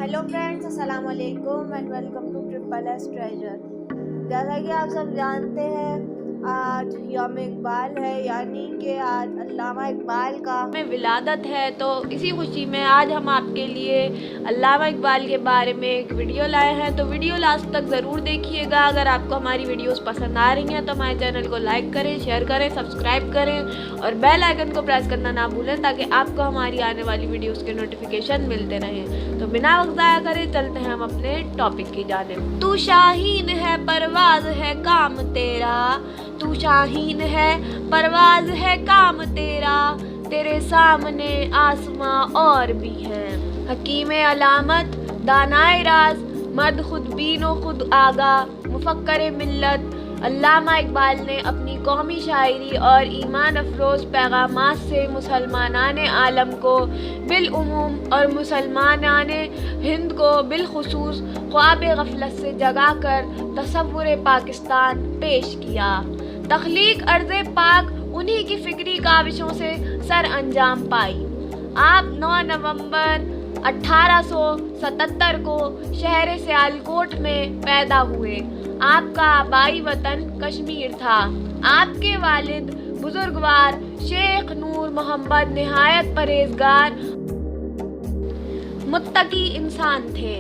Hello friends, अस्सलाम वालेकुम and welcome to triple S treasure. जैसा कि आप सब जानते हैं, आज यौम इकबाल है, यानी कि आज अल्लामा इकबाल का विलादत है। तो इसी खुशी में आज हम आपके लिए अल्लामा इकबाल के बारे में एक वीडियो लाए हैं। तो वीडियो लास्ट तक ज़रूर देखिएगा। अगर आपको हमारी वीडियोस पसंद आ रही हैं तो हमारे चैनल को लाइक करें, शेयर करें, सब्सक्राइब करें और बेल आइकन को प्रेस करना ना भूलें ताकि आपको हमारी आने वाली वीडियोस के नोटिफिकेशन मिलते रहें। तो बिना वक्त ज़ाया करे चलते हैं हम अपने टॉपिक की जानिब। तू शाहीन है, परवाज़ है काम तेरा, तू शाहीन है, परवाज़ है काम तेरा, तेरे सामने आसमां और भी है। हकीम अलामत, दानाए राज, मर्द खुद बीनो खुद आगा, मुफक्कर मिल्लत अल्लामा इकबाल ने अपनी कौमी शायरी और ईमान अफरोज़ पैगामात से मुसलमानाने आलम को बिलउमूम और मुसलमानाने हिंद को बिलखुसूस ख्वाब गफलत से जगाकर तसव्वुर पाकिस्तान पेश किया। तख्लीक अर्ज़ पाक उन्हीं की फ़िक्री काविशों से सर अंजाम पाई। आप 9 नवंबर 1877 को शहर सियालकोट में पैदा हुए। आपका आबाई वतन कश्मीर था। आपके वालिद बुजुर्गवार शेख नूर मोहम्मद निहायत परहेजगार मुत्तकी इंसान थे।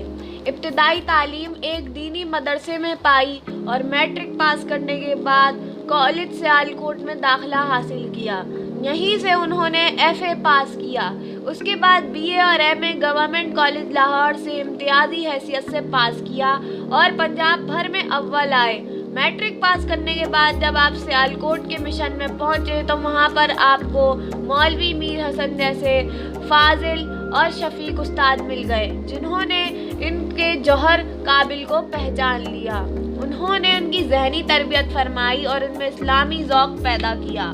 इब्तिदाई तालीम एक दीनी मदरसे में पाई और मैट्रिक पास करने के बाद कॉलेज सियालकोट में दाखिला हासिल किया। यहीं से उन्होंने FA पास किया। उसके बाद BA और MA गवर्नमेंट कॉलेज लाहौर से इम्तियाजी हैसियत से पास किया और पंजाब भर में अव्वल आए। मैट्रिक पास करने के बाद जब आप सियालकोट के मिशन में पहुंचे तो वहां पर आपको मौलवी मीर हसन जैसे फाजिल और शफीक उस्ताद मिल गए, जिन्होंने इनके जौहर काबिल को पहचान लिया। उन्होंने उनकी जहनी तरबियत फरमाई और उनमें इस्लामी ज़ौक़ पैदा किया।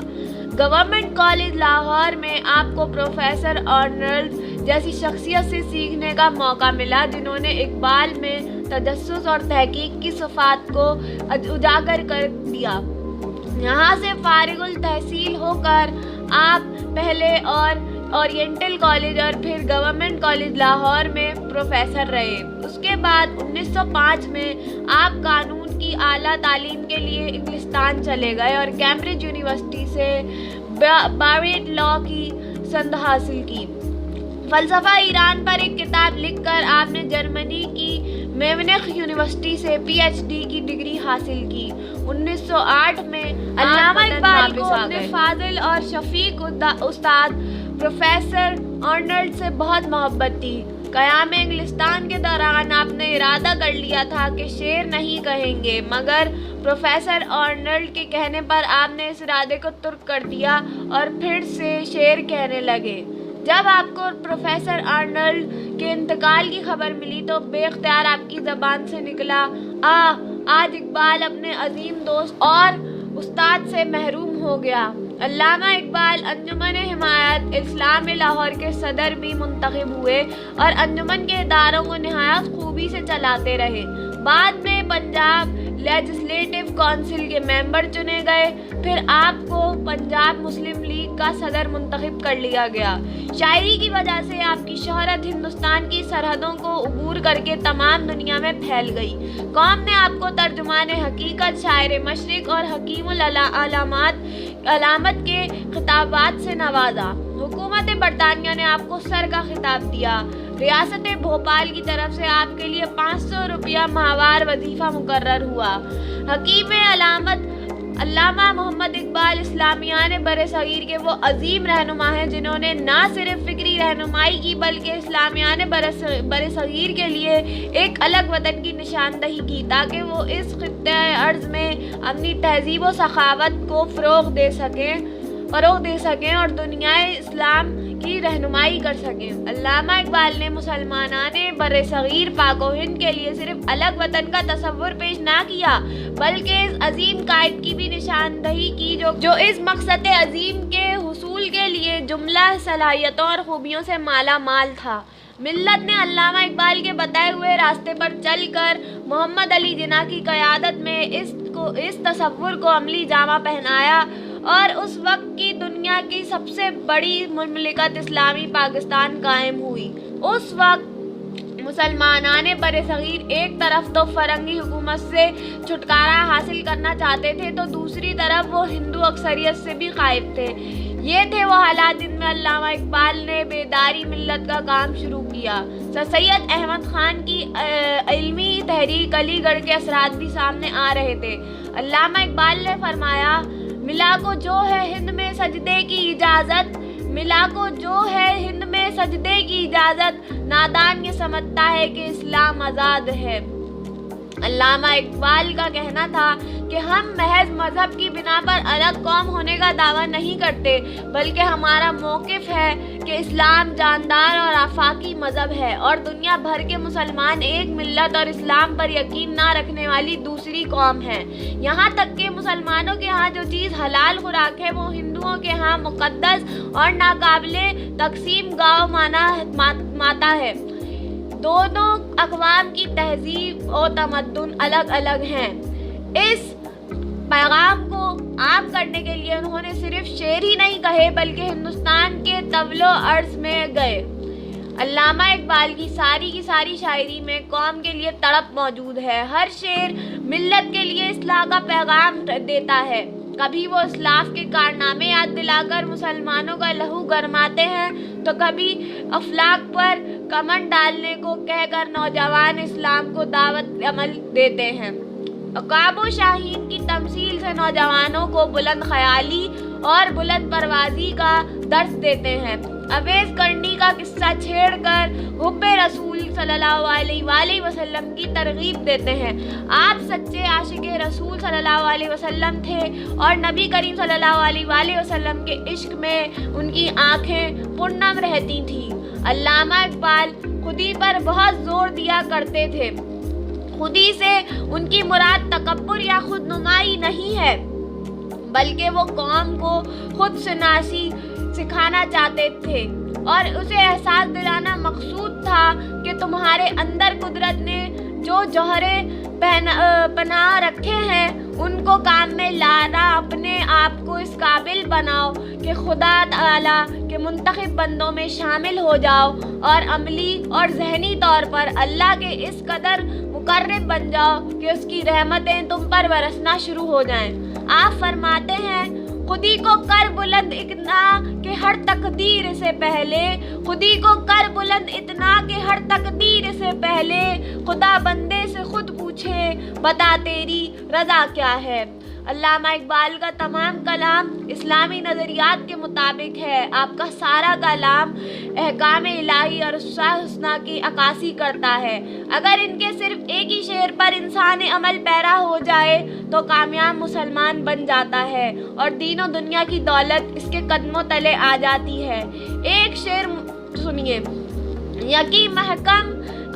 गवर्नमेंट कॉलेज लाहौर में आपको प्रोफेसर अर्नल्ड जैसी शख्सियत से सीखने का मौका मिला, जिन्होंने इकबाल में तजस्सुस और तहकीक की सिफ़ात को उजागर कर दिया। यहाँ से फारिगुल तहसील होकर आप पहले और ओरिएंटल कॉलेज और फिर गवर्नमेंट कॉलेज लाहौर में प्रोफेसर रहे। उसके बाद 1905 में आप कानून की आला तालीम के लिए इंग्लिस्तान चले गए और कैम्ब्रिज यूनिवर्सिटी से बावेट लॉ की संद हासिल की। फ़लसफ़ा ईरान पर एक किताब लिखकर आपने जर्मनी की म्यूनिख यूनिवर्सिटी से PhD की डिग्री हासिल की। 1908 में अल्लामा इकबाल को अपने फाजिल और शफीक उस्ताद प्रोफेसर अर्नल्ड से बहुत मोहब्बत थी। क़याम इंग्लिस्तान के दौरान आपने इरादा कर लिया था कि शेर नहीं कहेंगे, मगर प्रोफेसर अर्नल्ड के कहने पर आपने इस इरादे को तुर्क कर दिया और फिर से शेर कहने लगे। जब आपको प्रोफेसर अर्नल्ड के इंतकाल की खबर मिली तो बेख्तियार आपकी ज़बान से निकला, आज इकबाल अपने अजीम दोस्त और उस्ताद से महरूम हो गया। अल्लामा इकबाल अंजुमन हिमायत इस्लाम लाहौर के सदर भी मुंतखब हुए और अंजुमन के इदारों को निहायत खूबी से चलाते रहे। बाद में पंजाब लेजिस्लेटिव काउंसिल के मेंबर चुने गए। फिर आपको पंजाब मुस्लिम लीग का सदर मुंतखब कर लिया गया। शायरी की वजह से आपकी शोहरत हिंदुस्तान की सरहदों को उबूर करके तमाम दुनिया में फैल गई। कौम ने आपको तर्जुमान हकीकत, शायर मशरिक और हकीमुल अलामत के खिताबात से नवाजा। हुकूमत बरतानिया ने आपको सर का खिताब दिया। रियासत भोपाल की तरफ से आपके लिए 500 रुपया माहवार वजीफ़ा मुकर्रर हुआ। हकीम अलामत अल्लामा मोहम्मद इकबाल इस्लामियान बरसगीर के वो अजीम रहनुमा हैं, जिन्होंने ना सिर्फ फ़िक्री रहनुमाई की बल्कि इस्लामियान बरसगीर के लिए एक अलग वतन की निशानदही की, ताकि वो इस खित्ते अर्ज़ में अपनी तहज़ीब व सखावत को फ़रोग़ दे सकें और दुनियाए इस्लाम की रहनुमाई कर सकें। अल्लामा इकबाल ने मुसलमानाने बरसगीर पाको हिंद के लिए सिर्फ अलग वतन का तसव्वुर पेश ना किया, बल्कि इस अजीम कायद की भी निशानदही की जो इस मकसद अजीम के हुसूल के लिए जुमला सलाहियतों और खूबियों से माला माल था। मिल्लत ने अल्लामा इकबाल के बताए हुए रास्ते पर चलकर मोहम्मद अली जिन्ना की क़यादत में इस तसव्वुर को अमली जामा पहनाया और उस वक्त की दुनिया की सबसे बड़ी मुमलिकत इस्लामी पाकिस्तान कायम हुई। उस वक्त मुसलमानाने बरसगीर एक तरफ तो फरंगी हुकूमत से छुटकारा हासिल करना चाहते थे तो दूसरी तरफ वो हिंदू अक्सरियत से भी खाइफ थे। ये थे वो हालात जिनमें अल्लामा इकबाल ने बेदारी मिल्लत का काम शुरू किया। सर सैयद अहमद खान की इल्मी तहरीक अलीगढ़ के असरात भी सामने आ रहे थे। अल्लामा इकबाल ने फरमाया, मिला को जो है हिंद में सजदे की इजाज़त, मिला को जो है हिंद में सजदे की इजाज़त, नादान ये समझता है कि इस्लाम आज़ाद है। अल्लामा इकबाल का कहना था कि हम महज मज़हब की बिना पर अलग कौम होने का दावा नहीं करते, बल्कि हमारा मौक़िफ़ है कि इस्लाम जानदार और आफाकी मज़हब है और दुनिया भर के मुसलमान एक मिल्लत और इस्लाम पर यकीन ना रखने वाली दूसरी कौम है। यहाँ तक कि मुसलमानों के यहाँ जो चीज़ हलाल खुराक है वो हिंदुओं के यहाँ मुक़द्दस और नाकाबिले तक़सीम गाँव माता है। दोनों अक़वाम की तहज़ीब और तमद्दुन अलग अलग हैं। इस पैगाम को आम करने के लिए उन्होंने सिर्फ शेर ही नहीं कहे बल्कि हिंदुस्तान के तवलो अर्ज़ में गए। अल्लामा इकबाल की सारी शायरी में कौम के लिए तड़प मौजूद है। हर शेर मिल्लत के लिए इस्लाह का पैगाम देता है। कभी वो इस्लाफ के कारनामे याद दिलाकर मुसलमानों का लहू गरमाते हैं तो कभी अफलाक पर कमर डालने को कहकर नौजवान इस्लाम को दावत अमल देते हैं। अकाबो शाहीन की तमसील से नौजवानों को बुलंद ख्याली और बुलंद परवाज़ी का दर्स देते हैं। अवैस करनी का किस्सा छेड़कर हुब्बे रसूल सल्लल्लाहु अलैहि वसल्लम की तरगीब देते हैं। आप सच्चे आशिक़े रसूल सल्लल्लाहु अलैहि वसल्लम थे और नबी करीम सल्लल्लाहु अलैहि वसल्लम के इश्क में उनकी आँखें पुरनम रहती थीं। अल्लामा इकबाल खुदी पर बहुत जोर दिया करते थे। खुदी से उनकी मुराद तकब्बुर या खुद नुमाई नहीं है, बल्कि वो कौम को खुद शनासी सिखाना चाहते थे और उसे एहसास दिलाना मकसूद था कि तुम्हारे अंदर कुदरत ने जो जौहरे पनाह रखे हैं उनको काम में लाना, अपने आप को इस काबिल बनाओ कि खुदा ताला के मुंतखब बंदों में शामिल हो जाओ और अमली और ज़हनी तौर पर अल्लाह के इस कदर मुकर्रब बन जाओ कि उसकी रहमतें तुम पर बरसना शुरू हो जाएं। आप फरमाते हैं, खुदी को कर बुलंद इतना कि हर तकदीर से पहले, खुदी को कर बुलंद इतना कि हर तकदीर से पहले खुदा बंदे से खुद पूछे बता तेरी रज़ा क्या है। अल्लामा इकबाल का तमाम कलाम इस्लामी नज़रियात के मुताबिक है। आपका सारा कलाम अहकाम इलाही और हुस्ना की अक्कासी करता है। अगर इनके सिर्फ एक ही शेर पर इंसान अमल पैरा हो जाए तो कामयाब मुसलमान बन जाता है और दीनों दुनिया की दौलत इसके कदमों तले आ जाती है। एक शेर सुनिए, यकी महकम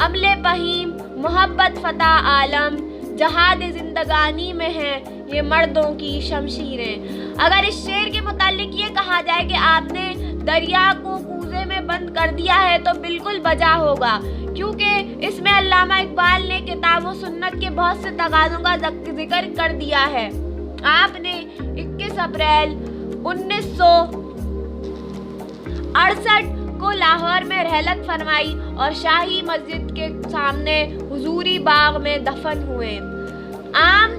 अमले फहीम मोहब्बत फ़तह आलम, जहाद जिंदगानी में है ये मर्दों की शमशीरें। अगर इस शेर के मुतालिक ये कहा जाए कि आपने दरिया को कूजे में बंद कर दिया है तो बिल्कुल बजा होगा, क्योंकि इसमें अल्लामा इकबाल ने किताब व सुन्नत के बहुत से तगाज़ों का जिक्र कर दिया है। आपने 21 अप्रैल 1968 को लाहौर में रहलत फरमाई और शाही मस्जिद के सामने हुजूरी बाग में दफन हुए। आम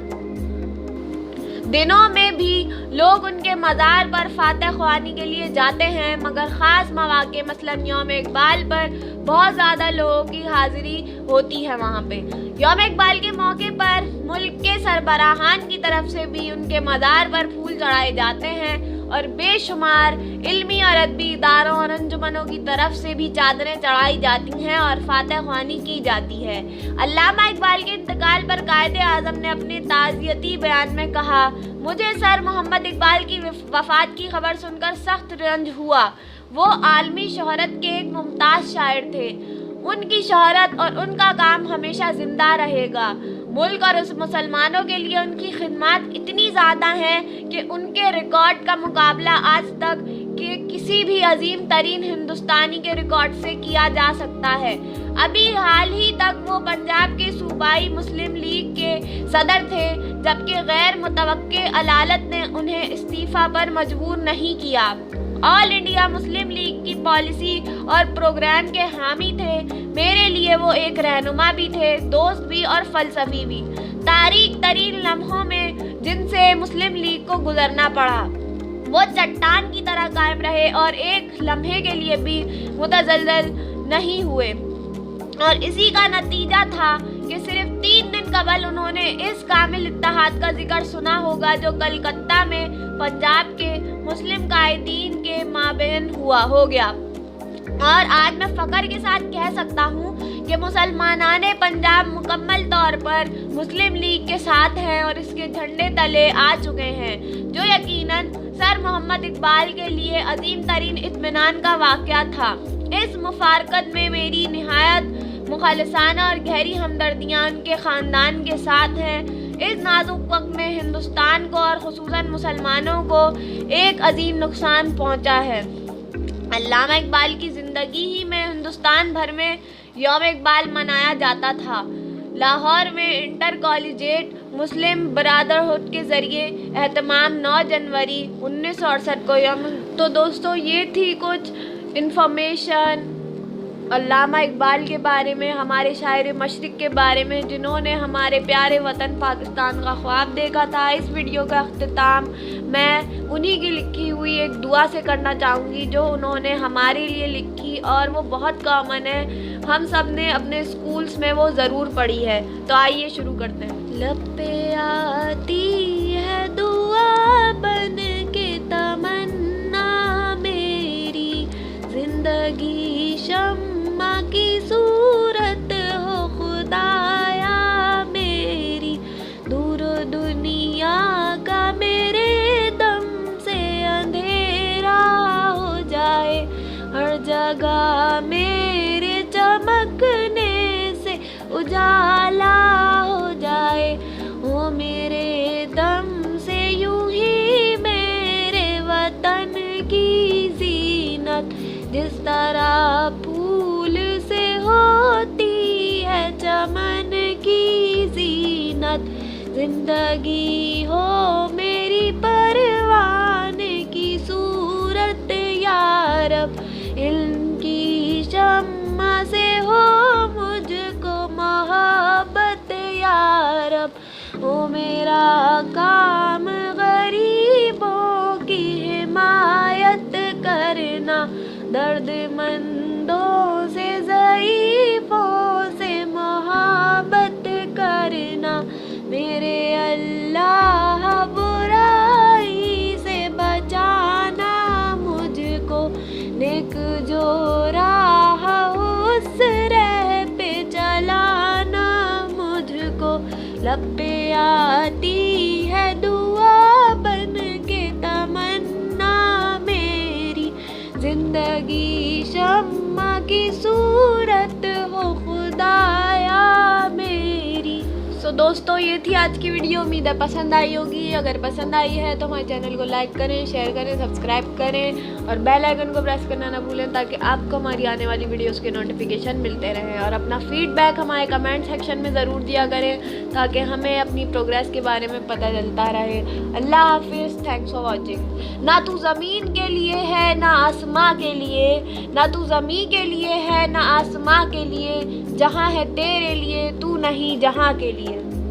दिनों में भी लोग उनके मज़ार पर फातह ख्वानी के लिए जाते हैं, मगर ख़ास मौक़े मसलन यौम इकबाल पर बहुत ज़्यादा लोगों की हाज़िरी होती है वहाँ पे। यौम इकबाल के मौके पर मुल्क के सरबराहान की तरफ से भी उनके मज़ार पर फूल चढ़ाए जाते हैं और बेशुमार इल्मी और अदबी इदारों और अंजुमनों की तरफ से भी चादरें चढ़ाई जाती हैं और फातह ख्वानी की जाती है। अल्लामा इकबाल के इंतकाल पर कायदे आज़म ने अपने ताज़ियती बयान में कहा, मुझे सर मोहम्मद इकबाल की वफ़ात की खबर सुनकर सख्त रंज हुआ। वो आलमी शोहरत के एक मुमताज़ शायर थे। उनकी शोहरत और उनका काम हमेशा ज़िंदा रहेगा। मुल्क और उस मुसलमानों के लिए उनकी खिदमत इतनी ज़्यादा हैं कि उनके रिकॉर्ड का मुकाबला आज तक के किसी भी अजीम तरीन हिंदुस्तानी के रिकॉर्ड से किया जा सकता है। अभी हाल ही तक वो पंजाब के सूबाई मुस्लिम लीग के सदर थे, जबकि गैर मुतवक्के अदालत ने उन्हें इस्तीफ़ा पर मजबूर नहीं किया آل انڈیا مسلم لیگ کی پالیسی اور پروگرام کے حامی تھے۔ میرے لیے وہ ایک رہنما بھی تھے، دوست بھی اور فلسفی بھی۔ تاریک ترین لمحوں میں جن سے مسلم لیگ کو گزرنا پڑا، وہ چٹان کی طرح قائم رہے اور ایک لمحے کے لیے بھی متزلزل نہیں ہوئے، اور اسی کا نتیجہ تھا کہ صرف 3 دن قبل انہوں نے اس کامل اتحاد کا ذکر سنا ہوگا جو کلکتہ میں پنجاب کے مسلم قائدین کے مابین ہو گیا۔ اور آج میں فخر کے ساتھ کہہ سکتا ہوں کہ مسلمانان پنجاب مکمل طور پر مسلم لیگ کے ساتھ ہیں اور اس کے جھنڈے تلے آ چکے ہیں، جو یقیناً سر محمد اقبال کے لیے عظیم ترین اطمینان کا واقعہ تھا۔ اس مفارقت میں میری نہایت مخلصانہ اور گہری ہمدردیاں ان کے خاندان کے ساتھ ہیں۔ اس نازک وقت میں ہندوستان کو اور خصوصاً مسلمانوں کو ایک عظیم نقصان پہنچا ہے۔ علامہ اقبال کی زندگی ہی میں ہندوستان بھر میں یوم اقبال منایا جاتا تھا۔ لاہور میں انٹر کالجیٹ مسلم برادرہڈ کے ذریعے اہتمام 9 جنوری 1968 کو تو دوستو یہ تھی کچھ انفارمیشن علامہ اقبال کے بارے میں، ہمارے شاعر مشرق کے بارے میں، جنہوں نے ہمارے پیارے وطن پاکستان کا خواب دیکھا تھا۔ اس ویڈیو کا اختتام میں انہی کی لکھی ہوئی ایک دعا سے کرنا چاہوں گی جو انہوں نے ہمارے لیے لکھی، اور وہ بہت کامن ہے، ہم سب نے اپنے اسکولس میں وہ ضرور پڑھی ہے۔ تو آئیے شروع کرتے ہیں۔ لب پہ آتی ہے دعا بن کے تمنا میری، زندگی شمع کی صورت ہو خدایا میری، دور دنیا کا میرے دم سے اندھیرا ہو جائے، ہر جگہ میرے چمکنے سے اجالا ہو جائے، او میرے دم سے یوں ہی میرے وطن کی زینت، جس طرح پھول سے ہوتی ہے چمن کی زینت، زندگی ہو میری پروانے کی صورت یا رب، علم کی شمع سے ہو مجھ کو محبت یا رب، او میرا کام غریبوں کی حمایت کرنا، درد مندوں سے ضعیفوں سے محبت کرنا، میرے اللہ برائی سے بچانا مجھ کو، نیک جو راہ اس راہ پہ چلانا مجھ کو، لب پہ آتی ہے دعا بن کے تمنا میری، زندگی شمع کی صورت ہو خدایا میری۔ دوستو یہ تھی آج کی ویڈیو، امید ہے پسند آئی ہوگی۔ اگر پسند آئی ہے تو ہمارے چینل کو لائک کریں، شیئر کریں، سبسکرائب کریں اور بیل آئیکن کو پریس کرنا نہ بھولیں تاکہ آپ کو ہماری آنے والی ویڈیوز کے نوٹیفیکیشن ملتے رہیں، اور اپنا فیڈ بیک ہمارے کمنٹ سیکشن میں ضرور دیا کریں تاکہ ہمیں اپنی پروگریس کے بارے میں پتہ چلتا رہے۔ اللہ حافظ، تھینکس فار واچنگ۔ نہ تو زمین کے لیے ہے نہ آسماں کے لیے، نہ تو زمین کے لیے ہے نہ آسماں کے لیے، جہاں ہے تیرے لیے تو نہیں جہاں کے لیے۔